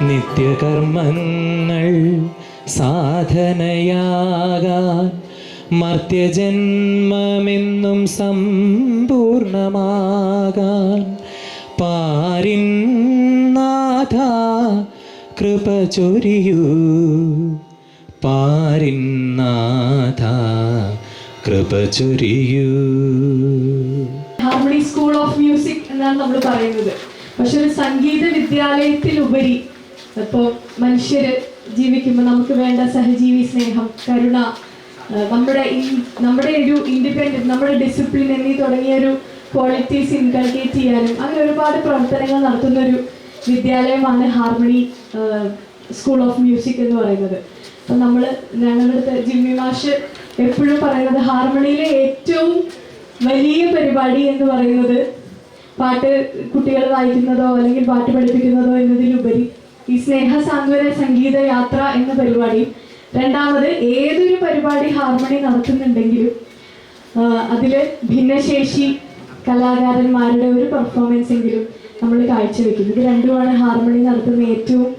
നിത്യകർമ്മങ്ങൾ സാധനയാകാൻ മർത്യജന്മമെന്നും സമ്പൂർണമാകാൻ പാരിൻ നാഥ കൃപ ചൊരിയൂ, പാരിൻ നാഥ കൃപ ചൊരിയൂ. ഹാർമണി സ്കൂൾ ഓഫ് മ്യൂസിക് എന്നാണ് നമ്മൾ പറയുന്നത്. പക്ഷെ ഒരു സംഗീത വിദ്യാലയത്തിലുപരി ഇപ്പോൾ മനുഷ്യർ ജീവിക്കുമ്പോൾ നമുക്ക് വേണ്ട സഹജീവി സ്നേഹം, കരുണ, നമ്മുടെ ഒരു ഇൻഡിപെൻഡൻസ്, നമ്മുടെ ഡിസിപ്ലിൻ എന്നീ തുടങ്ങിയ ഒരു ക്വാളിറ്റീസ് ഇൻകൾക്കേറ്റ് ചെയ്യാനും അങ്ങനെ ഒരുപാട് പ്രവർത്തനങ്ങൾ നടത്തുന്ന ഒരു വിദ്യാലയമാണ് ഹാർമണി സ്കൂൾ ഓഫ് മ്യൂസിക് എന്ന് പറയുന്നത്. അപ്പം ഞങ്ങളുടെ ജിമ്മി മാഷ് എപ്പോഴും പറയുന്നത് ഹാർമണിയിലെ ഏറ്റവും വലിയ പരിപാടി എന്ന് പറയുന്നത് പാട്ട് കുട്ടികൾ വായിക്കുന്നതോ അല്ലെങ്കിൽ പാട്ട് പഠിപ്പിക്കുന്നതോ എന്നതിലുപരി ഈ സ്നേഹ സാന്ത്വന സംഗീത യാത്ര എന്ന പരിപാടി. രണ്ടാമത് ഏതൊരു പരിപാടി ഹാർമണി നടത്തുന്നുണ്ടെങ്കിലും അതിൽ ഭിന്നശേഷി കലാകാരന്മാരുടെ ഒരു പെർഫോമൻസ് എങ്കിലും നമ്മൾ കാഴ്ചവെക്കും. ഇത് രണ്ടുമാണ് ഹാർമണി നടത്തുന്ന ഏറ്റവും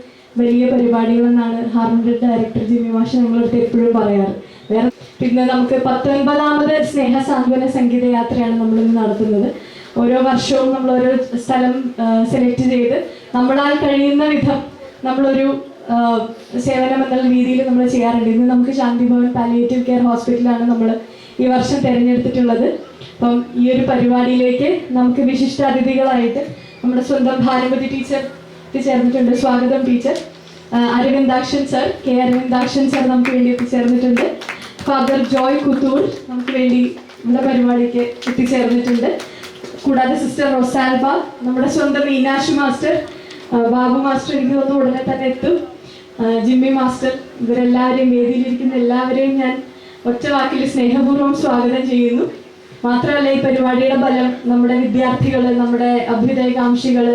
വലിയ പരിപാടികളെന്നാണ് ഹാർമണി ഡയറക്ടർ ജിമ്മി മാഷ് ഞങ്ങളടുത്ത് എപ്പോഴും പറയാറ്. പിന്നെ നമുക്ക് 19ാമത് സ്നേഹ സാന്ത്വന സംഗീത യാത്രയാണ് നമ്മളിന്ന് നടത്തുന്നത്. ഓരോ വർഷവും നമ്മൾ ഓരോ സ്ഥലം സെലക്ട് ചെയ്ത് നമ്മളാൽ കഴിയുന്ന വിധം നമ്മളൊരു സേവനം എന്നുള്ള രീതിയിൽ നമ്മൾ ചെയ്യാറുണ്ട്. ഇന്ന് നമുക്ക് ശാന്തിഭവൻ പാലിയേറ്റീവ് കെയർ ഹോസ്പിറ്റലാണ് നമ്മൾ ഈ വർഷം തിരഞ്ഞെടുത്തിട്ടുള്ളത്. അപ്പം ഈ ഒരു പരിപാടിയിലേക്ക് നമുക്ക് വിശിഷ്ടാതിഥികളായിട്ട് നമ്മുടെ സ്വന്തം ഭാനുമതി ടീച്ചർ എത്തിച്ചേർന്നിട്ടുണ്ട്. സ്വാഗതം teacher. Aravindakshan sir, K Aravindakshan sir നമുക്ക് വേണ്ടി എത്തിച്ചേർന്നിട്ടുണ്ട്. ഫാദർ ജോയ് കുത്തൂർ നമുക്ക് വേണ്ടി നമ്മുടെ പരിപാടിക്ക് എത്തിച്ചേർന്നിട്ടുണ്ട്. കൂടാതെ സിസ്റ്റർ റൊസാൽബ, നമ്മുടെ സ്വന്തം മീനാക്ഷി മാസ്റ്റർ, ബാബു മാസ്റ്റർ എനിക്ക് തോന്നുന്നു ഉടനെ തന്നെ എത്തും, ജിമ്മി മാസ്റ്റർ, ഇവരെല്ലാവരെയും വേദിയിലിരിക്കുന്ന എല്ലാവരെയും ഞാൻ ഒറ്റ വാക്കിൽ സ്നേഹപൂർവ്വം സ്വാഗതം ചെയ്യുന്നു. മാത്രമല്ല ഈ പരിപാടിയുടെ ഫലം നമ്മുടെ വിദ്യാർത്ഥികൾ, നമ്മുടെ അഭ്യുദയകാംക്ഷികൾ,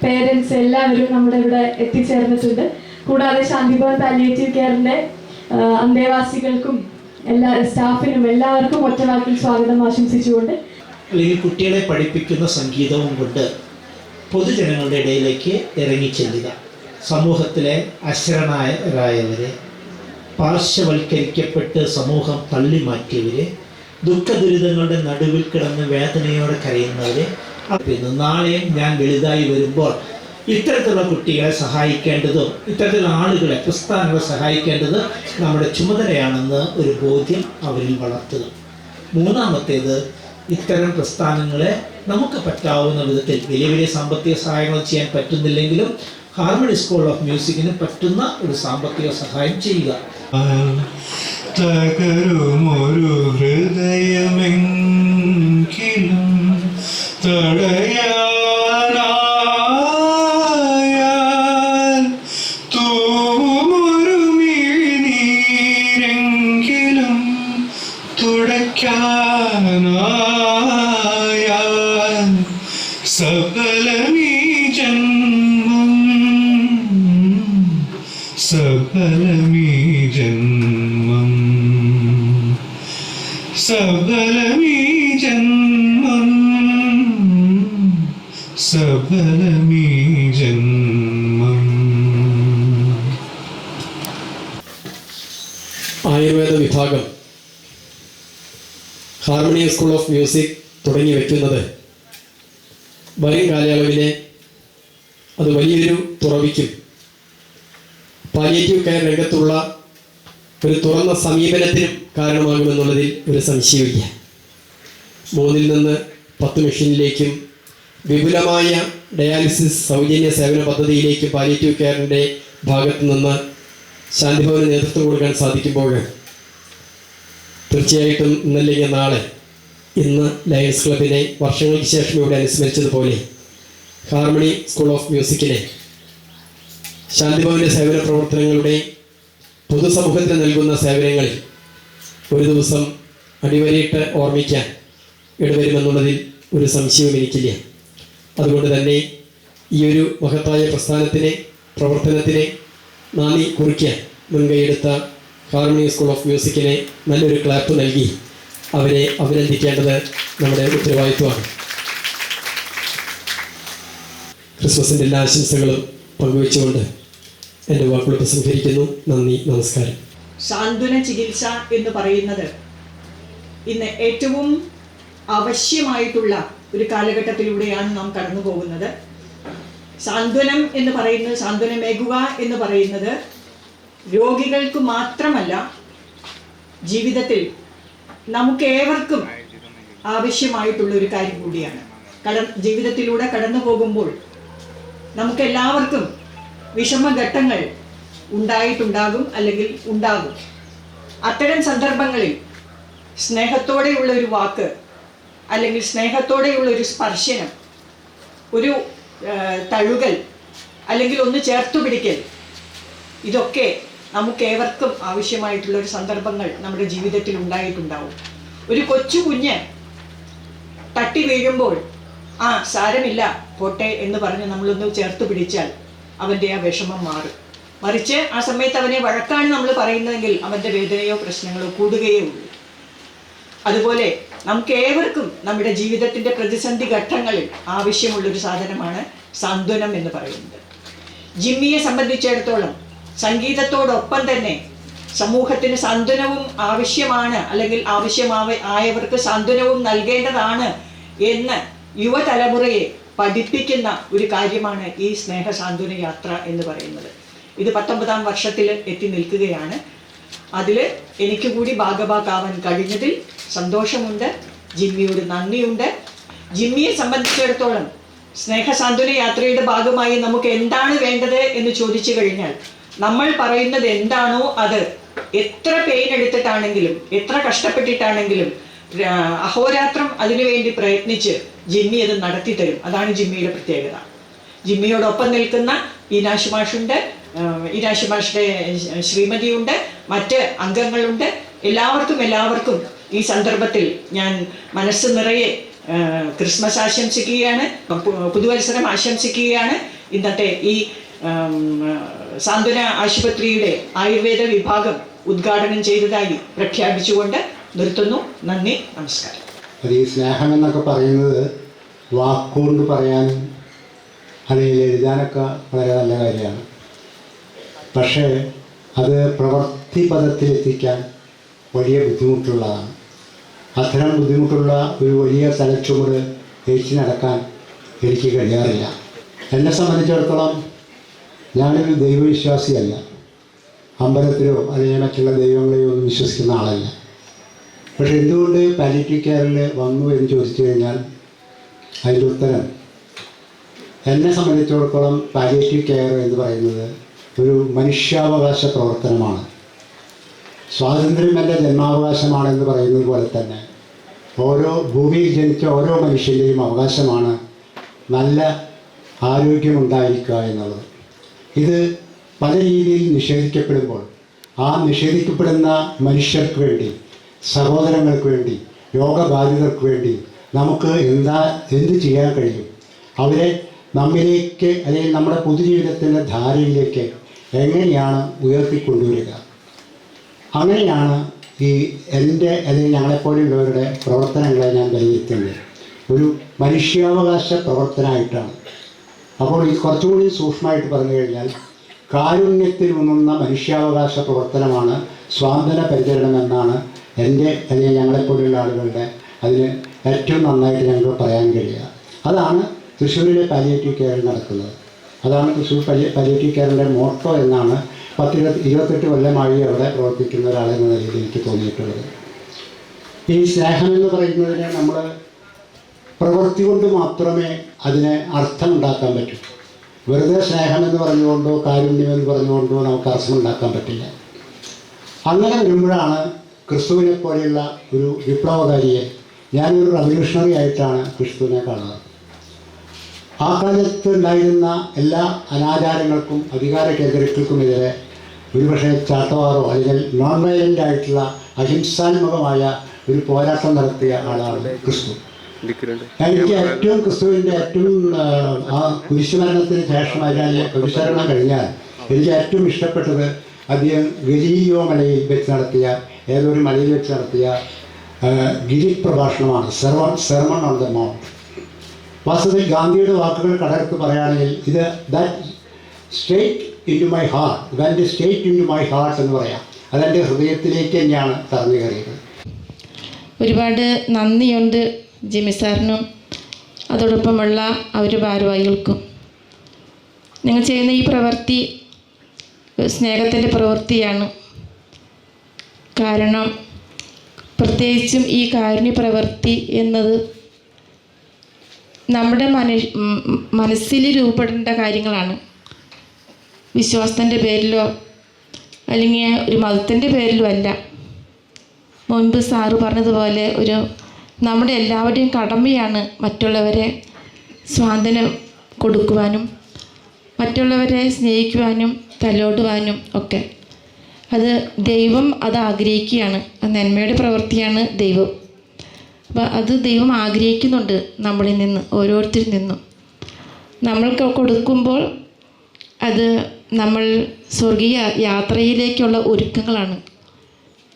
പേരൻസ് എല്ലാവരും നമ്മുടെ ഇവിടെ എത്തിച്ചേർന്നിട്ടുണ്ട്. കൂടാതെ ശാന്തിഭവൻ പാലിയേറ്റീവ് കെയറിൻ്റെ അന്തേവാസികൾക്കും എല്ലാ സ്റ്റാഫിനും എല്ലാവർക്കും ഒറ്റ വാക്കിൽ സ്വാഗതം ആശംസിച്ചുകൊണ്ട് അല്ലെങ്കിൽ കുട്ടികളെ പഠിപ്പിക്കുന്ന സംഗീതവും കൊണ്ട് പൊതുജനങ്ങളുടെ ഇടയിലേക്ക് ഇറങ്ങിച്ചെല്ലുക. സമൂഹത്തിലെ അശരണരായവരെ, പാർശ്വവൽക്കരിക്കപ്പെട്ട് സമൂഹം തള്ളി മാറ്റിയവരെ, ദുഃഖദുരിതങ്ങളുടെ നടുവിൽ കിടന്ന് വേദനയോടെ കരയുന്നവരെ, നാളെയും ഞാൻ വലുതായി വരുമ്പോൾ ഇത്തരത്തിലുള്ള കുട്ടികളെ സഹായിക്കേണ്ടതും ഇത്തരത്തിലുള്ള ആളുകളെ, പ്രസ്ഥാനങ്ങളെ സഹായിക്കേണ്ടത് നമ്മുടെ ചുമതലയാണെന്ന് ഒരു ബോധ്യം അവരിൽ വളർത്തുക. മൂന്നാമത്തേത്, ഇത്തരം പ്രസ്ഥാനങ്ങളെ നമുക്ക് പറ്റാവുന്ന വിധത്തിൽ വലിയ വലിയ സാമ്പത്തിക സഹായങ്ങൾ ചെയ്യാൻ പറ്റുന്നില്ലെങ്കിലും ഹാർമണി സ്കൂൾ ഓഫ് മ്യൂസിക്കിന് പറ്റുന്ന ഒരു സാമ്പത്തിക സഹായം ചെയ്യുക. തകരുമൊരു ഹൃദയമെങ്കിലും തടയാനായാൽ, തൂവുമൊരു മിഴിനീരെങ്കിലും തുടയ്ക്കാനായാൽ, സഫലമീ ജന്മം സഫലമീ ജന്മം സഫലമീ ജന്മം. ആയുർവേദ വിഭാഗം ഹാർമണി സ്കൂൾ ഓഫ് മ്യൂസിക് തുടങ്ങി വയ്ക്കുന്നത് വരും കാലയളവിലെ അത് വലിയൊരു തുറവിക്കും പാലിയേറ്റീവ് കെയർ രംഗത്തുള്ള ഒരു തുറന്ന സമീപനത്തിനും കാരണമാകുമെന്നുള്ളതിൽ ഒരു സംശയമില്ല. 3 നിന്ന് 10 മെഷീനിലേക്കും വിപുലമായ ഡയാലിസിസ് സൗജന്യ സേവന പദ്ധതിയിലേക്കും പാലിയേറ്റീവ് കെയറിൻ്റെ ഭാഗത്തു നിന്ന് ശാന്തിഭവന് നേതൃത്വം കൊടുക്കാൻ സാധിക്കുമ്പോൾ തീർച്ചയായിട്ടും ഇന്നല്ലെങ്കിൽ നാളെ ഇന്ന് ലയൺസ് ക്ലബിനെ വർഷങ്ങൾക്ക് ശേഷം ഇവിടെ അനുസ്മരിച്ചതുപോലെ ഹാർമണി സ്കൂൾ ഓഫ് മ്യൂസിക്കിനെ ശാന്തിഭവൻ്റെ സേവന പ്രവർത്തനങ്ങളുടെ പൊതുസമൂഹത്തിന് നൽകുന്ന സേവനങ്ങളിൽ ഒരു ദിവസം അടിവരയിട്ട് ഓർമ്മിക്കാൻ ഇടവരുമെന്നുള്ളതിൽ ഒരു സംശയവും എനിക്കില്ല. അതുകൊണ്ട് തന്നെ ഈ ഒരു മഹത്തായ പ്രവർത്തനത്തിന് നാന്ദി കുറിക്കാൻ മുൻകൈയെടുത്ത ഹാർമണി സ്കൂൾ ഓഫ് മ്യൂസിക്കിനെ നല്ലൊരു ക്ലാപ്പ് നൽകി അവരെ അഭിനന്ദിക്കേണ്ടത് നമ്മുടെ ഉത്തരവാദിത്വമാണ്. ക്രിസ്മസിൻ്റെ എല്ലാ ആശംസകളും പങ്കുവെച്ചുകൊണ്ട് എൻ്റെ വാക്കുകൾ ഉപസംഹരിക്കുന്നു. നന്ദി, നമസ്കാരം. സാന്ത്വന ചികിത്സ എന്ന് പറയുന്നത് ഇന്ന് ഏറ്റവും ആവശ്യമായിട്ടുള്ള ഒരു കാലഘട്ടത്തിലൂടെയാണ് നാം കടന്നു പോകുന്നത്. സാന്ത്വനം എന്ന് പറയുന്നത്, സാന്ത്വനമേകുക എന്ന് പറയുന്നത് രോഗികൾക്ക് മാത്രമല്ല, ജീവിതത്തിൽ നമുക്കേവർക്കും ആവശ്യമായിട്ടുള്ള ഒരു കാര്യം കൂടിയാണ്. ജീവിതത്തിലൂടെ കടന്നു പോകുമ്പോൾ നമുക്കെല്ലാവർക്കും വിഷമഘട്ടങ്ങൾ ഉണ്ടായിട്ടുണ്ടാകും, അല്ലെങ്കിൽ ഉണ്ടാകും. അത്തരം സന്ദർഭങ്ങളിൽ സ്നേഹത്തോടെയുള്ള ഒരു വാക്ക്, അല്ലെങ്കിൽ സ്നേഹത്തോടെയുള്ള ഒരു സ്പർശനം, ഒരു തഴുകൽ, അല്ലെങ്കിൽ ഒന്ന് ചേർത്തു പിടിക്കൽ, ഇതൊക്കെ നമുക്കേവർക്കും ആവശ്യമായിട്ടുള്ള ഒരു സന്ദർഭങ്ങൾ നമ്മുടെ ജീവിതത്തിൽ ഉണ്ടായിട്ടുണ്ടാവും. ഒരു കൊച്ചു കുഞ്ഞ് തട്ടി വീഴുമ്പോൾ സാരമില്ല പോട്ടെ എന്ന് പറഞ്ഞ് നമ്മളൊന്ന് ചേർത്ത് പിടിച്ചാൽ അവൻ്റെ ആ വിഷമം മാറും. മറിച്ച് ആ സമയത്ത് അവനെ വഴക്കാണ് നമ്മൾ പറയുന്നതെങ്കിൽ അവൻ്റെ വേദനയോ പ്രശ്നങ്ങളോ കൂടുകയേ ഉള്ളൂ. അതുപോലെ നമുക്ക് ഏവർക്കും നമ്മുടെ ജീവിതത്തിൻ്റെ പ്രതിസന്ധി ഘട്ടങ്ങളിൽ ആവശ്യമുള്ളൊരു സാധനമാണ് സാന്ത്വനം എന്ന് പറയുന്നത്. ജിമ്മിയെ സംബന്ധിച്ചിടത്തോളം സംഗീതത്തോടൊപ്പം തന്നെ സമൂഹത്തിന് സാന്ത്വനവും ആവശ്യമാണ്, അല്ലെങ്കിൽ ആയവർക്ക് സാന്ത്വനവും നൽകേണ്ടതാണ് എന്ന് യുവതലമുറയെ പഠിപ്പിക്കുന്ന ഒരു കാര്യമാണ് ഈ സ്നേഹ സാന്ത്വന യാത്ര എന്ന് പറയുന്നത്. ഇത് 19ാം വർഷത്തിൽ എത്തി നിൽക്കുകയാണ്. അതിൽ എനിക്ക് കൂടി ഭാഗഭാക്കാവാൻ കഴിഞ്ഞതിൽ സന്തോഷമുണ്ട്. ജിമ്മിയോട് നന്ദിയുണ്ട്. ജിമ്മിയെ സംബന്ധിച്ചിടത്തോളം സ്നേഹ സാന്ത്വന യാത്രയുടെ ഭാഗമായി നമുക്ക് എന്താണ് വേണ്ടത് എന്ന് ചോദിച്ചു കഴിഞ്ഞാൽ നമ്മൾ പറയുന്നത് എന്താണോ അത് എത്ര പെയിൻ എടുത്തിട്ടാണെങ്കിലും എത്ര കഷ്ടപ്പെട്ടിട്ടാണെങ്കിലും അഹോരാത്രം അതിനുവേണ്ടി പ്രയത്നിച്ച് ജിമ്മി അത് നടത്തി തരും. അതാണ് ജിമ്മിയുടെ പ്രത്യേകത. ജിമ്മിയോടൊപ്പം നിൽക്കുന്ന ഈനാശ് മാഷുണ്ട്, ഈനാശ് മാഷിൻ്റെ ശ്രീമതിയുണ്ട്, മറ്റ് അംഗങ്ങളുണ്ട്. എല്ലാവർക്കും ഈ സന്ദർഭത്തിൽ ഞാൻ മനസ്സ് നിറയെ ക്രിസ്മസ് ആശംസിക്കുകയാണ്, പുതുവത്സരം ആശംസിക്കുകയാണ്. ഇന്നത്തെ ഈ സാന്ത്വന ആശുപത്രിയുടെ ആയുർവേദ വിഭാഗം ഉദ്ഘാടനം ചെയ്തതായി പ്രഖ്യാപിച്ചുകൊണ്ട് നിർത്തുന്നു. നന്ദി, നമസ്കാരം. അത് ഈ സ്നേഹം എന്നൊക്കെ പറയുന്നത് വാക്കുകൊണ്ട് പറയാനും അല്ലെങ്കിൽ എഴുതാനൊക്കെ വളരെ നല്ല കാര്യമാണ്. പക്ഷേ അത് പ്രവൃത്തി പദത്തിലെത്തിക്കാൻ വലിയ ബുദ്ധിമുട്ടുള്ളതാണ്. അത്തരം ബുദ്ധിമുട്ടുള്ള ഒരു വലിയ തലച്ചുമട് ഏറ്റി നടക്കാൻ എനിക്ക് കഴിയാറില്ല. എന്നെ സംബന്ധിച്ചിടത്തോളം ഞാനൊരു ദൈവവിശ്വാസിയല്ല. അമ്പലത്തിലോ അല്ലെങ്കിൽ മറ്റുള്ള ദൈവങ്ങളെയോ ഒന്നും വിശ്വസിക്കുന്ന ആളല്ല. പക്ഷെ എന്തുകൊണ്ട് പാലിയേറ്റീവ് കെയറിൽ വന്നു എന്ന് ചോദിച്ചു കഴിഞ്ഞാൽ അതിൻ്റെ ഉത്തരം, എന്നെ സംബന്ധിച്ചിടത്തോളം പാലിയേറ്റീവ് കെയർ എന്ന് പറയുന്നത് ഒരു മനുഷ്യാവകാശ പ്രവർത്തനമാണ്. സ്വാതന്ത്ര്യം എൻ്റെ ജന്മാവകാശമാണെന്ന് പറയുന്നത് പോലെ തന്നെ ഓരോ ഭൂമിയിൽ ജനിച്ച ഓരോ മനുഷ്യൻ്റെയും അവകാശമാണ് നല്ല ആരോഗ്യമുണ്ടായിരിക്കുക എന്നുള്ളത്. ഇത് പല രീതിയിൽ നിഷേധിക്കപ്പെടുമ്പോൾ ആ നിഷേധിക്കപ്പെടുന്ന മനുഷ്യർക്ക് വേണ്ടി, സഹോദരങ്ങൾക്ക് വേണ്ടി, രോഗബാധിതർക്ക് വേണ്ടി നമുക്ക് എന്ത് ചെയ്യാൻ കഴിയും? അവരെ നമ്മിലേക്ക് അല്ലെങ്കിൽ നമ്മുടെ പൊതുജീവിതത്തിൻ്റെ ധാരയിലേക്ക് എങ്ങനെയാണ് ഉയർത്തിക്കൊണ്ടുവരിക. അങ്ങനെയാണ് ഈ എൻ്റെ അല്ലെങ്കിൽ ഞങ്ങളെപ്പോലെയുള്ളവരുടെ പ്രവർത്തനങ്ങളെ ഞാൻ വിലയിരുത്തുന്നത്. ഒരു മനുഷ്യാവകാശ പ്രവർത്തനമായിട്ടാണ്. അപ്പോൾ ഈ കുറച്ചുകൂടി സൂക്ഷ്മമായിട്ട് പറഞ്ഞു കഴിഞ്ഞാൽ കാരുണ്യത്തിൽ ഊന്നുന്ന മനുഷ്യാവകാശ പ്രവർത്തനമാണ് സ്വാതന്ത്ര്യ പരിചരണം എന്നാണ് എൻ്റെ അല്ലെങ്കിൽ ഞങ്ങളെപ്പോലെയുള്ള ആളുകളുടെ അതിന് ഏറ്റവും നന്നായിട്ട് ഞങ്ങൾക്ക് പറയാൻ കഴിയുക. അതാണ് തൃശ്ശൂരിലെ പാലിയേറ്റീവ് കെയറിൽ നടക്കുന്നത്. അതാണ് തൃശ്ശൂർ പാലിയേറ്റീവ് കെയറിൻ്റെ മോട്ടോ എന്നാണ് 28 കൊല്ലമായി അവിടെ പ്രവർത്തിക്കുന്ന ഒരാളെന്ന നിലയിൽ എനിക്ക് തോന്നിയിട്ടുള്ളത്. ഈ സ്നേഹമെന്ന് പറയുന്നതിനെ നമ്മൾ പ്രവൃത്തി കൊണ്ട് മാത്രമേ അതിനെ അർത്ഥമുണ്ടാക്കാൻ പറ്റൂ. വെറുതെ സ്നേഹമെന്ന് പറഞ്ഞുകൊണ്ടോ കാരുണ്യമെന്ന് പറഞ്ഞുകൊണ്ടോ നമുക്ക് അർത്ഥമുണ്ടാക്കാൻ പറ്റില്ല. അങ്ങനെ വരുമ്പോഴാണ് ക്രിസ്തുവിനെ പോലെയുള്ള ഒരു വിപ്ലവകാരിയെ, ഞാനൊരു റവല്യൂഷണറി ആയിട്ടാണ് ക്രിസ്തുവിനെ കാണുന്നത്. ആ കാലത്ത് ഉണ്ടായിരുന്ന എല്ലാ അനാചാരങ്ങൾക്കും അധികാര കേന്ദ്രങ്ങൾക്കുമെതിരെ ഒരുപക്ഷെ ചാട്ടവാറോ അല്ലെങ്കിൽ നോൺ വയലൻ്റ് ആയിട്ടുള്ള അഹിംസാത്മകമായ ഒരു പോരാട്ടം നടത്തിയ ആളാണ് ക്രിസ്തു. എനിക്ക് ഏറ്റവും ക്രിസ്തുവിൻ്റെ ഏറ്റവും ആ കുരിശുമരണത്തിന് ശേഷം അതിനെ കുരിശരണം കഴിഞ്ഞാൽ എനിക്ക് ഏറ്റവും ഇഷ്ടപ്പെട്ടത് അദ്ദേഹം ഗലീലിയോ മലയിൽ വെച്ച് നടത്തിയ ഏതൊരു മലയിൽ വെച്ച് നടത്തിയ ഗിരിപ്രഭാഷണമാണ്, സെർമൺ ഓൺ ദ മൗണ്ട്. വാസ്തവത്തിൽ ഗാന്ധിയുടെ വാക്കുകൾ കടർത്ത് പറയുകയാണെങ്കിൽ ഇത് that state into my heart, that state into my heart എന്ന് പറയാം. അതെൻ്റെ ഹൃദയത്തിലേക്ക് തന്നെയാണ് തറഞ്ഞു കയറിയത്. ഒരുപാട് നന്ദിയുണ്ട് ജിമ്മി സാറിനും അതോടൊപ്പമുള്ള അവരുടെ ഭാരവാഹികൾക്കും. നിങ്ങൾ ചെയ്യുന്ന ഈ പ്രവൃത്തി സ്നേഹത്തിൻ്റെ പ്രവൃത്തിയാണ്. കാരണം പ്രത്യേകിച്ചും ഈ കാരുണ്യ പ്രവൃത്തി എന്നത് നമ്മുടെ മനസ്സിൽ രൂപപ്പെടേണ്ട കാര്യങ്ങളാണ്. വിശ്വാസത്തിൻ്റെ പേരിലോ അല്ലെങ്കിൽ ഒരു മതത്തിൻ്റെ പേരിലോ അല്ല. മുൻപ് സാറ് പറഞ്ഞതുപോലെ നമ്മുടെ എല്ലാവരുടെയും കടമയാണ് മറ്റുള്ളവരെ സ്വാതന്ത്ര്യം കൊടുക്കുവാനും മറ്റുള്ളവരെ സ്നേഹിക്കുവാനും തലോടുവാനും ഒക്കെ. അത് ദൈവം അത് ആഗ്രഹിക്കുകയാണ്. അത് നന്മയുടെ പ്രവൃത്തിയാണ് ദൈവം. അപ്പോൾ അത് ദൈവം ആഗ്രഹിക്കുന്നുണ്ട് നമ്മളിൽ നിന്ന്, ഓരോരുത്തരിൽ നിന്നും. നമ്മൾക്ക് കൊടുക്കുമ്പോൾ അത് നമ്മൾ സ്വർഗീയ യാത്രയിലേക്കുള്ള ഒരുക്കങ്ങളാണ്.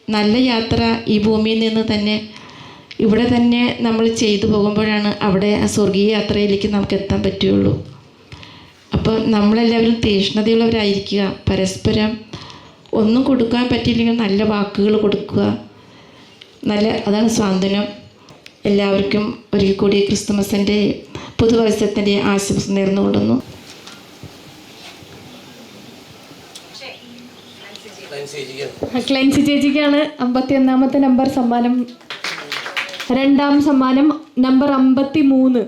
നല്ല യാത്ര ഈ ഭൂമിയിൽ നിന്ന് തന്നെ ഇവിടെ തന്നെ നമ്മൾ ചെയ്തു പോകുമ്പോഴാണ് അവിടെ ആ സ്വർഗീയ യാത്രയിലേക്ക് നമുക്ക് എത്താൻ പറ്റുകയുള്ളൂ. അപ്പോൾ നമ്മളെല്ലാവരും തീഷ്ണതയുള്ളവരായിരിക്കുക. പരസ്പരം ഒന്നും കൊടുക്കാൻ പറ്റിയില്ലെങ്കിൽ നല്ല വാക്കുകൾ കൊടുക്കുക. അതാണ് സ്വാതന്ത്ര്യം. എല്ലാവർക്കും ഒരിക്കൽ കൂടി ക്രിസ്തുമസിൻ്റെ പുതുവത്സരത്തിൻ്റെ ആശംസ നേർന്നുകൊള്ളുന്നു. ക്ലെൻസി ചേച്ചിക്കാണ് 51ാമത്തെ നമ്പർ സമ്മാനം. രണ്ടാം സമ്മാനം നമ്പർ 53.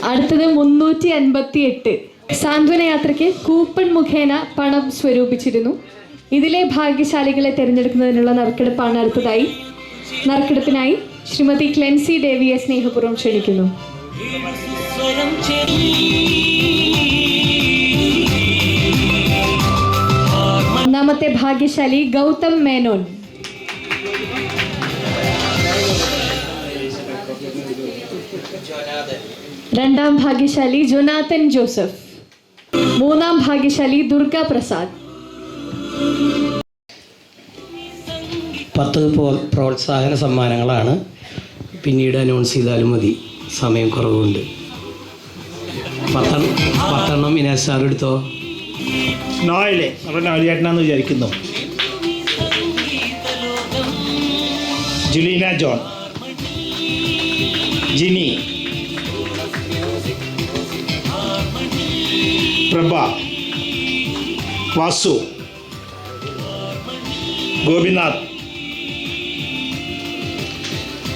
അടുത്തത് 358. സാന്ത്വന യാത്രയ്ക്ക് കൂപ്പൺ മുഖേന പണം സ്വരൂപിച്ചിരുന്നു. ഇതിലെ ഭാഗ്യശാലികളെ തിരഞ്ഞെടുക്കുന്നതിനുള്ള നറുക്കെടുപ്പാണ് അടുത്തതായി. നറുക്കെടുപ്പിനായി ശ്രീമതി ക്ലെൻസി ദേവിയെ സ്നേഹപൂർവ്വം ക്ഷണിക്കുന്നു. ഒന്നാമത്തെ ഭാഗ്യശാലി ഗൗതം മേനോൻ. രണ്ടാം ഭാഗ്യശാലി ജോനാഥൻ ജോസഫ്. മൂന്നാം ഭാഗ്യശാലി ദുർഗ പ്രസാദ്. 10 പ്രോത്സാഹന സമ്മാനങ്ങളാണ്. പിന്നീട് അനൗൺസ് ചെയ്താലും മതി, സമയം കുറവുണ്ട്. 10 ഇനാസ് സാർ എടുത്തോ. നോയലെ നമ്മുടെ നോയലേട്ടനാന്ന് വിചാരിക്കുന്നു. ജുലീന ജോൺ, ജിനി, പ്രഭ, വാസു, ഗോപിനാഥ്,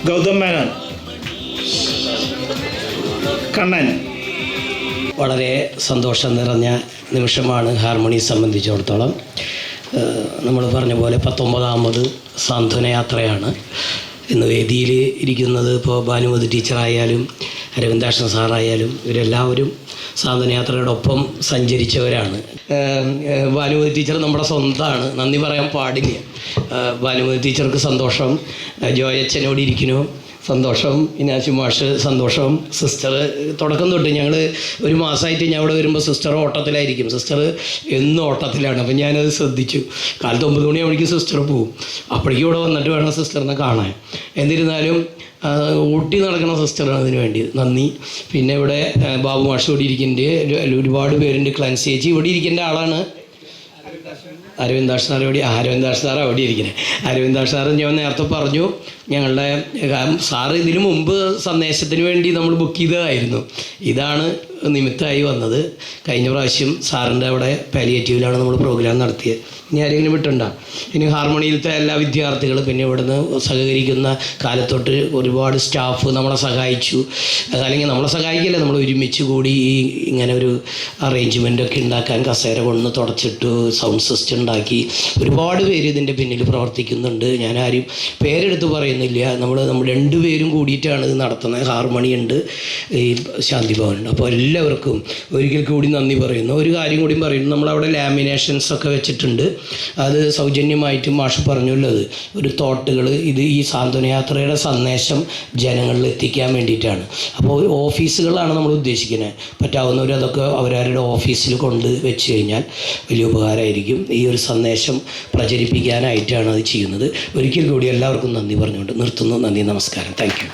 ഗൗതം മേനോൻ, കണ്ണൻ. വളരെ സന്തോഷം നിറഞ്ഞ നിമിഷമാണ് ഹാർമണിയെ സംബന്ധിച്ചിടത്തോളം. നമ്മൾ പറഞ്ഞ പോലെ 19ാമത് സാന്ത്വന യാത്രയാണ്. ഇന്ന് വേദിയിൽ ഇരിക്കുന്നത് ഇപ്പോൾ ഭാനുമതി ടീച്ചറായാലും അരവിന്ദാക്ഷൻ സാറായാലും ഇവരെല്ലാവരും സാന്ത്വനയാത്രയോടൊപ്പം സഞ്ചരിച്ചവരാണ്. ഭാനുമതി ടീച്ചർ നമ്മുടെ സ്വന്തമാണ്, നന്ദി പറയാൻ പാടില്ല. ഭാനുമതി ടീച്ചർക്ക് സന്തോഷം. ജോയച്ചനോട് ഇരിക്കുന്നു, സന്തോഷം, ഇനാശി മാഷ് സന്തോഷം, സിസ്റ്റർ തുടക്കം തൊട്ട് ഞങ്ങൾ ഒരു മാസമായിട്ട് ഞാൻ ഇവിടെ വരുമ്പോൾ സിസ്റ്റർ ഓട്ടത്തിലായിരിക്കും. സിസ്റ്റർ എന്നും ഓട്ടത്തിലാണ്. അപ്പം ഞാനത് ശ്രദ്ധിച്ചു. കാലത്ത് 9 മണിയാകുമ്പോഴേക്കും സിസ്റ്റർ പോവും. അപ്പോഴേക്കും ഇവിടെ വന്നിട്ട് വേണം സിസ്റ്ററിനെ കാണാൻ. എന്നിരുന്നാലും ഊട്ടി നടക്കുന്ന സിസ്റ്ററാണ് അതിന് വേണ്ടി. നന്ദി. പിന്നെ ഇവിടെ ബാബു മാഷ് ഇവിടെ ഇരിക്കുന്നുണ്ട്, ഒരുപാട് പേരുണ്ട്. ക്ലൻസ് ചേച്ചി ഇവിടെ ഇരിക്കേണ്ട ആളാണ്. അരവിന്ദാഷ് സാർ അരവിന്ദാഷ് സാർ അവിടെ ഇരിക്കുന്നത്. അരവിന്ദാഷ് സാറ് ഞാൻ നേരത്തെ പറഞ്ഞു, ഞങ്ങളുടെ സാറ് ഇതിനു മുമ്പ് സന്ദേശത്തിന് വേണ്ടി നമ്മൾ ബുക്ക് ചെയ്തതായിരുന്നു. ഇതാണ് നിമിത്തമായി വന്നത്. കഴിഞ്ഞ പ്രാവശ്യം സാറിൻ്റെ അവിടെ പാലിയേറ്റീവിലാണ് നമ്മൾ പ്രോഗ്രാം നടത്തിയത്. ഇനി ആരെങ്കിലും വിട്ടുണ്ടോ? ഇനി ഹാർമോണിയിലത്തെ എല്ലാ വിദ്യാർത്ഥികളും, പിന്നെ ഇവിടുന്ന് സഹകരിക്കുന്ന കാലത്തൊട്ട് ഒരുപാട് സ്റ്റാഫ് നമ്മളെ സഹായിച്ചു. അല്ലെങ്കിൽ നമ്മളെ സഹായിക്കില്ല, നമ്മൾ ഒരുമിച്ച് കൂടി ഈ ഇങ്ങനെ ഒരു അറേഞ്ച്മെൻ്റൊക്കെ ഉണ്ടാക്കാൻ കസേര കൊണ്ട് തുടച്ചിട്ടു, സൗണ്ട് സിസ്റ്റം ഉണ്ടാക്കി. ഒരുപാട് പേര് ഇതിൻ്റെ പിന്നിൽ പ്രവർത്തിക്കുന്നുണ്ട്. ഞാൻ ആരും പേരെടുത്ത് പറയുന്നില്ല. നമ്മൾ 2 പേരും കൂടിയിട്ടാണ് ഇത് നടത്തുന്നത്. ഹാർമണി ഉണ്ട്, ഈ ശാന്തി ഭവനുണ്ട്. അപ്പോൾ എല്ലാവർക്കും ഒരിക്കൽ കൂടി നന്ദി പറയുന്നു. ഒരു കാര്യം കൂടി പറയുന്നു, നമ്മളവിടെ ലാമിനേഷൻസ് ഒക്കെ വെച്ചിട്ടുണ്ട്. അത് സൗജന്യമായിട്ട് മാഷ് പറഞ്ഞല്ലോ, അത് ഒരു തോട്ടുകൾ, ഇത് ഈ സാന്ത്വനയാത്രയുടെ സന്ദേശം ജനങ്ങളിൽ എത്തിക്കാൻ വേണ്ടിയിട്ടാണ്. അപ്പോൾ ഓഫീസുകളാണ് നമ്മൾ ഉദ്ദേശിക്കുന്നത്. പറ്റാവുന്നവർ അതൊക്കെ അവരവരുടെ ഓഫീസിൽ കൊണ്ട് വെച്ച് കഴിഞ്ഞാൽ വലിയ ഉപകാരമായിരിക്കും. ഈ ഒരു സന്ദേശം പ്രചരിപ്പിക്കാനായിട്ടാണ് അത് ചെയ്യുന്നത്. ഒരിക്കൽ കൂടി എല്ലാവർക്കും നന്ദി പറഞ്ഞുകൊണ്ട് നിർത്തുന്നു. നന്ദി, നമസ്കാരം. Thank you.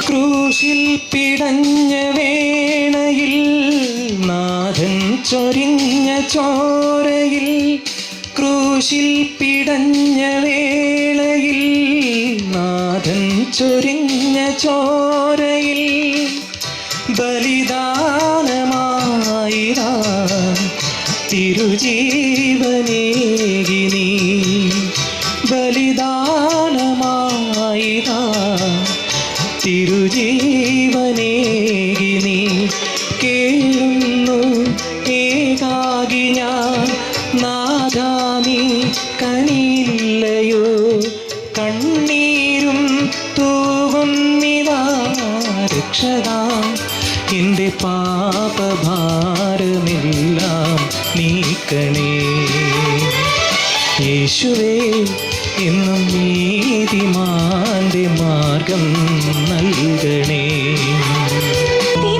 ക്രൂശിൽ പിടഞ്ഞ വേളയിൽ നാഥൻ ചൊരിഞ്ഞ ചോരയിൽ, ക്രൂശിൽ പിടഞ്ഞ വേളയിൽ നാഥൻ ചൊരിഞ്ഞ ചോരയിൽ, ബലിദാനമായിരാ തിരുജീവനേകി നീ, ബലിദാനമായിരാ തിരുജീവനേകി നീ. കേഴുന്നു ഏകാകി ഞാൻ, നാഥാ നീ കനില്ലയോ, കണ്ണീരും തൂകുന്നിതാ രക്ഷകാ, എൻ്റെ പാപഭാരമെല്ലാം നീക്കണേ. യേശുവേ, എന്നും നീതിമാന്റെ മാർഗം നൽകണേ. നീ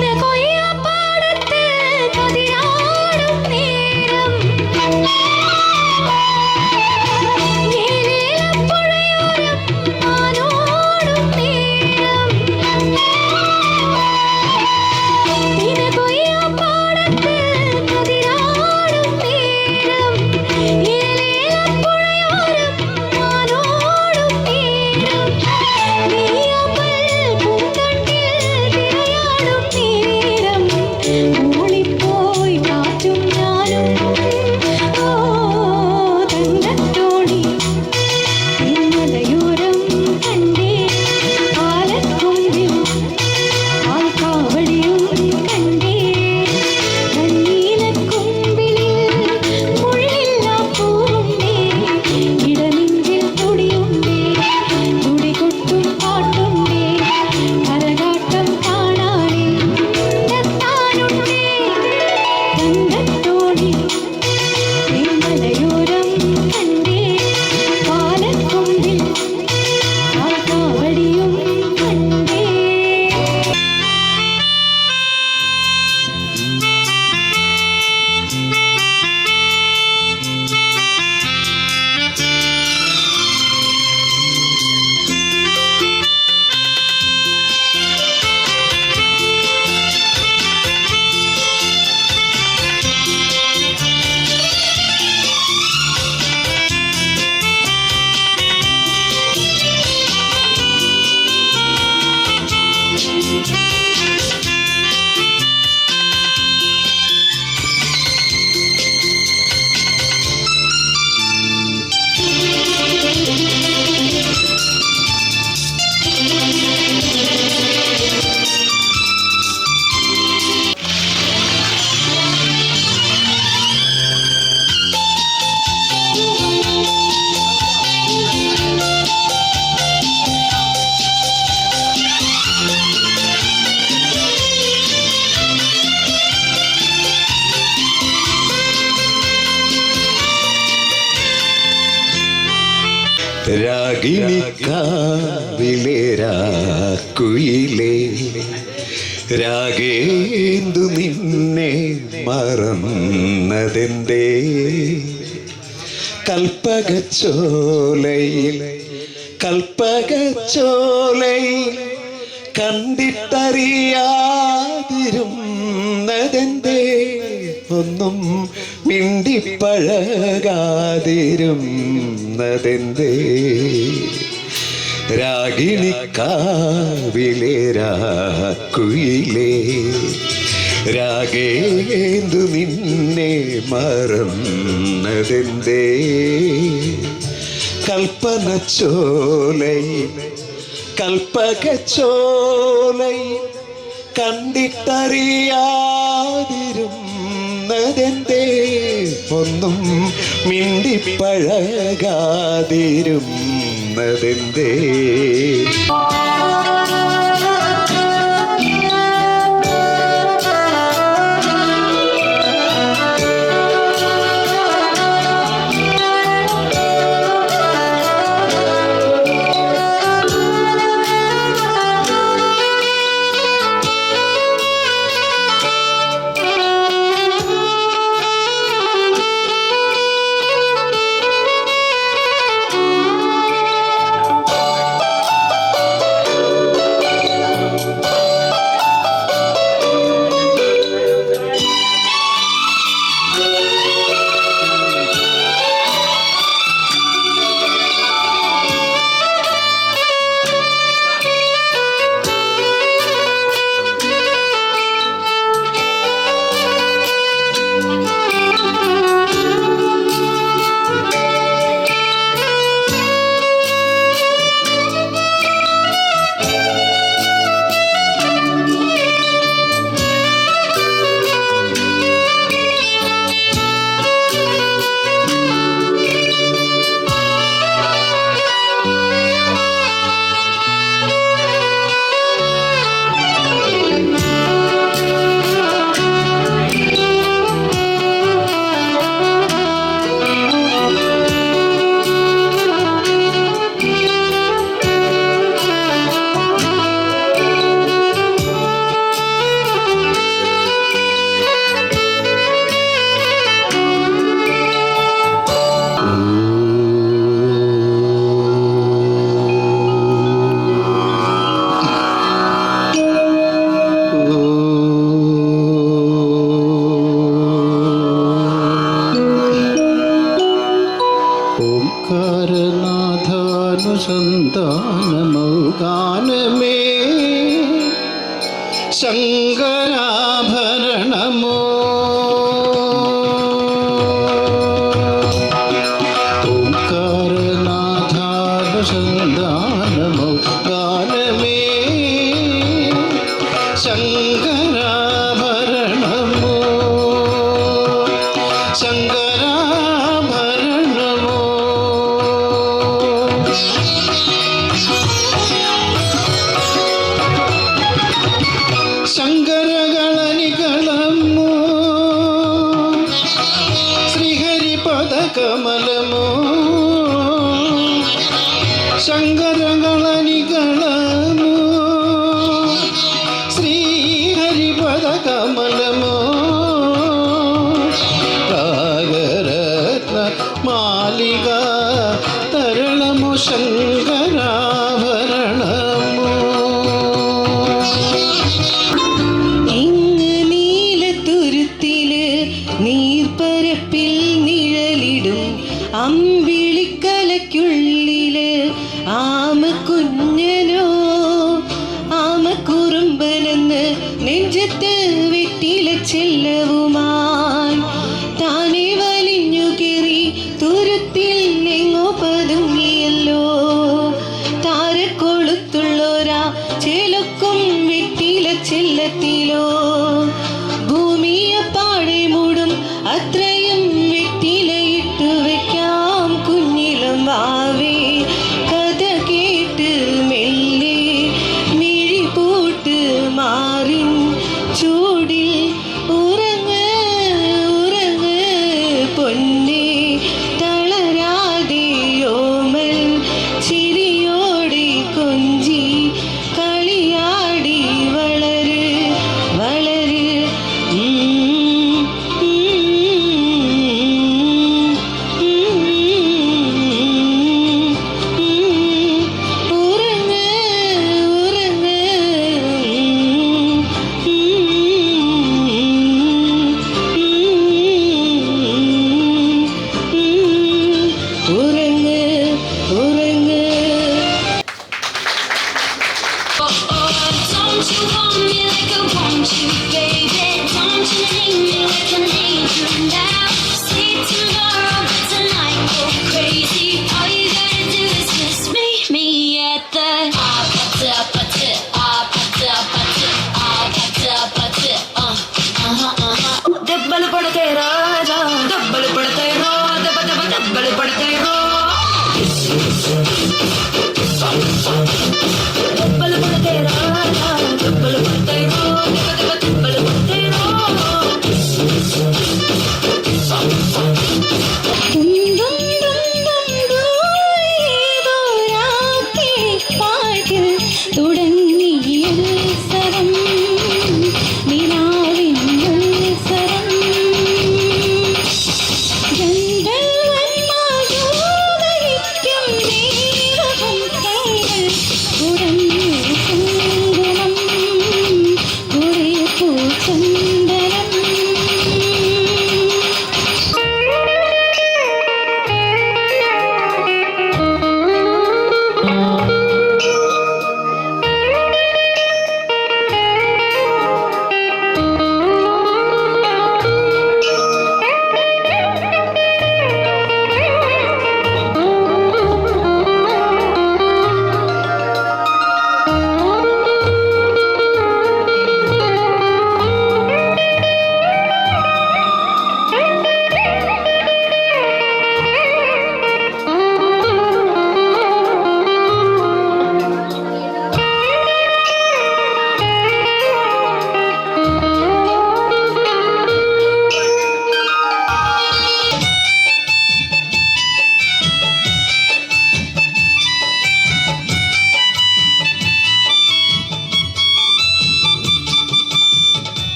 രാഗിണിക്കാവിലെ രാക്കുയിലേ രാഗേന്ദു നിന്നെ മറന്നതെന്തേ കൽപ്പകച്ചോലയിൽ കണ്ടിട്ടറിയാതിരുന്നതെന്തേ ഒന്നും മിണ്ടിപ്പഴകാതിരുന്നതെന്തേ രാഗിണിക്കാവിലെ രാക്കുയിലേ രാഗേന്ദു നിന്നെ മറന്നതെന്തേ കൽപ്പകച്ചോലയിൽ കണ്ടിട്ടറിയാതിരുന്നതെന്തേ ഒന്നും മിണ്ടിപ്പഴകാതിരുന്നതെന്തേ ഓംകാരനാഥാനുസന്ധാനമൗഗാനമേ ശങ്കരാഭരണമോ ഓംകാരനാഥാനുസന്ധാനമൗഗാനമേ ശങ്കരാഭരണമോ ശങ്കരാഭരണമോ ശങ്കരകളനികളമോ ശ്രീഹരിപദകമലമോ ശങ്കരകളനികളമോ ശ്രീഹരിപദകമലമോ രാഗരത്ന മാലിക തരളമോ ശങ്കരാഭരണമോ നീലത്തുരുത്തില് നീർപ്പരപ്പിൽ നിഴലിടും അമ്പിളിക്കലയ്ക്കുള്ളില് ആമക്കുഞ്ഞനോ ആമക്കുറുമ്പനെന്ന് നെഞ്ചത്ത് വെട്ടില ചെല്ലവുമായി താനെ വലിഞ്ഞു കയറി തുരുത്തിൽ എങ്ങോ പതുങ്ങിയല്ലോ താരക്കൊളുത്തുള്ളോരാ ചേലൊക്കും വെട്ടില ചെല്ലത്തിലോ ഭൂമിയെ പാടെ മൂടും അത്രയും വെട്ടിലയിട്ടു വെക്കാം കുഞ്ഞിലും വാവേ കഥ കേട്ട് മെല്ലെ മിഴി പൂട്ട് മാറിൻ ചൂടിൽ ഉറങ്ങ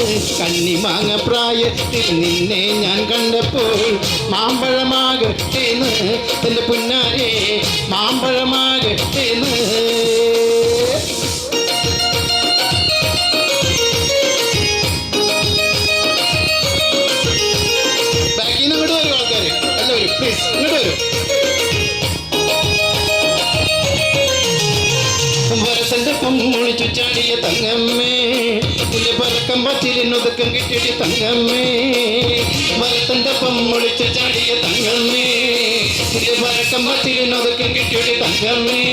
കന്നിമാങ്ങ പ്രായത്തിൽ നിന്നെ ഞാൻ കണ്ടപ്പോൾ മാമ്പഴമാകട്ടേന്ന് എൻ്റെ പുന്നാരെ മാമ്പഴമാകട്ടേന്ന് ബാക്കിൽ നിന്ന് ഇങ്ങോട്ട് വരും ആൾക്കാർ എല്ലാവരും പ്ലീസ് ഇങ്ങോട്ട് വരും. വരസന്റെ പൊമ്മൊളിച്ചു ചാടിയ തങ്ങമ്മേ പുല്ല് പറക്കം പച്ചിലിനൊതുക്കം കിട്ടിയ തങ്ങമ്മേ വരസന്റെ പൊമ്മൊളിച്ചു ചാടിയ തങ്ങമ്മേ പുല്ല് പറക്കം പച്ചിലിനൊതുക്കം കിട്ടിയ തങ്ങമ്മേ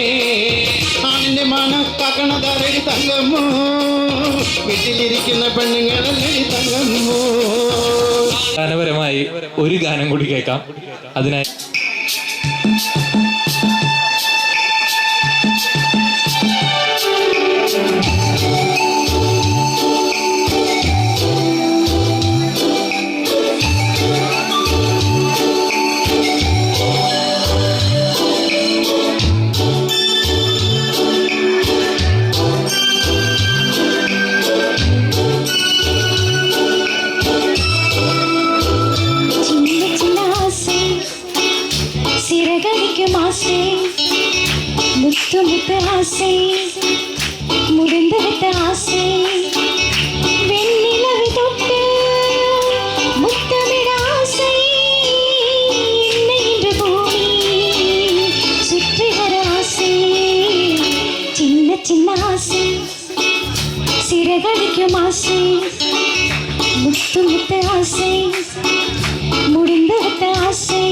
എന്റെ മണം കാക്കണതാരടി തങ്കമ്മോ, വീട്ടിലിരിക്കുന്ന പെണ്ണുങ്ങളല്ലടി തങ്കമ്മോ. ഗാനപരമായി ഒരു ഗാനം കൂടി കേൾക്കാം. അതിനായി சிறகடிக்கும் ஆசை, முத்து முத்து ஆசை, முடிந்து விட்ட ஆசை, வெண்ணிலவை தொட்டு முத்தமிட ஆசை, என்னை இன்று பூமி சுற்றி வர ஆசை, சின்ன சின்ன ஆசை, சிறகடிக்கும் ஆசை, முத்து முத்து ஆசை, முடிந்து விட்ட ஆசை,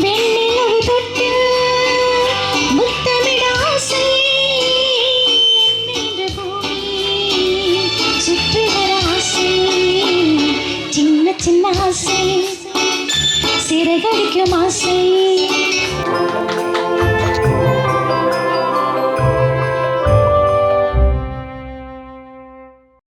வெண்ணிலவு தொட்டு முத்தமிட ஆசை, என்னென்று பூமி சுற்றி வர ஆசை, சின்ன சின்ன ஆசை, சிறகடிக்கும் ஆசை.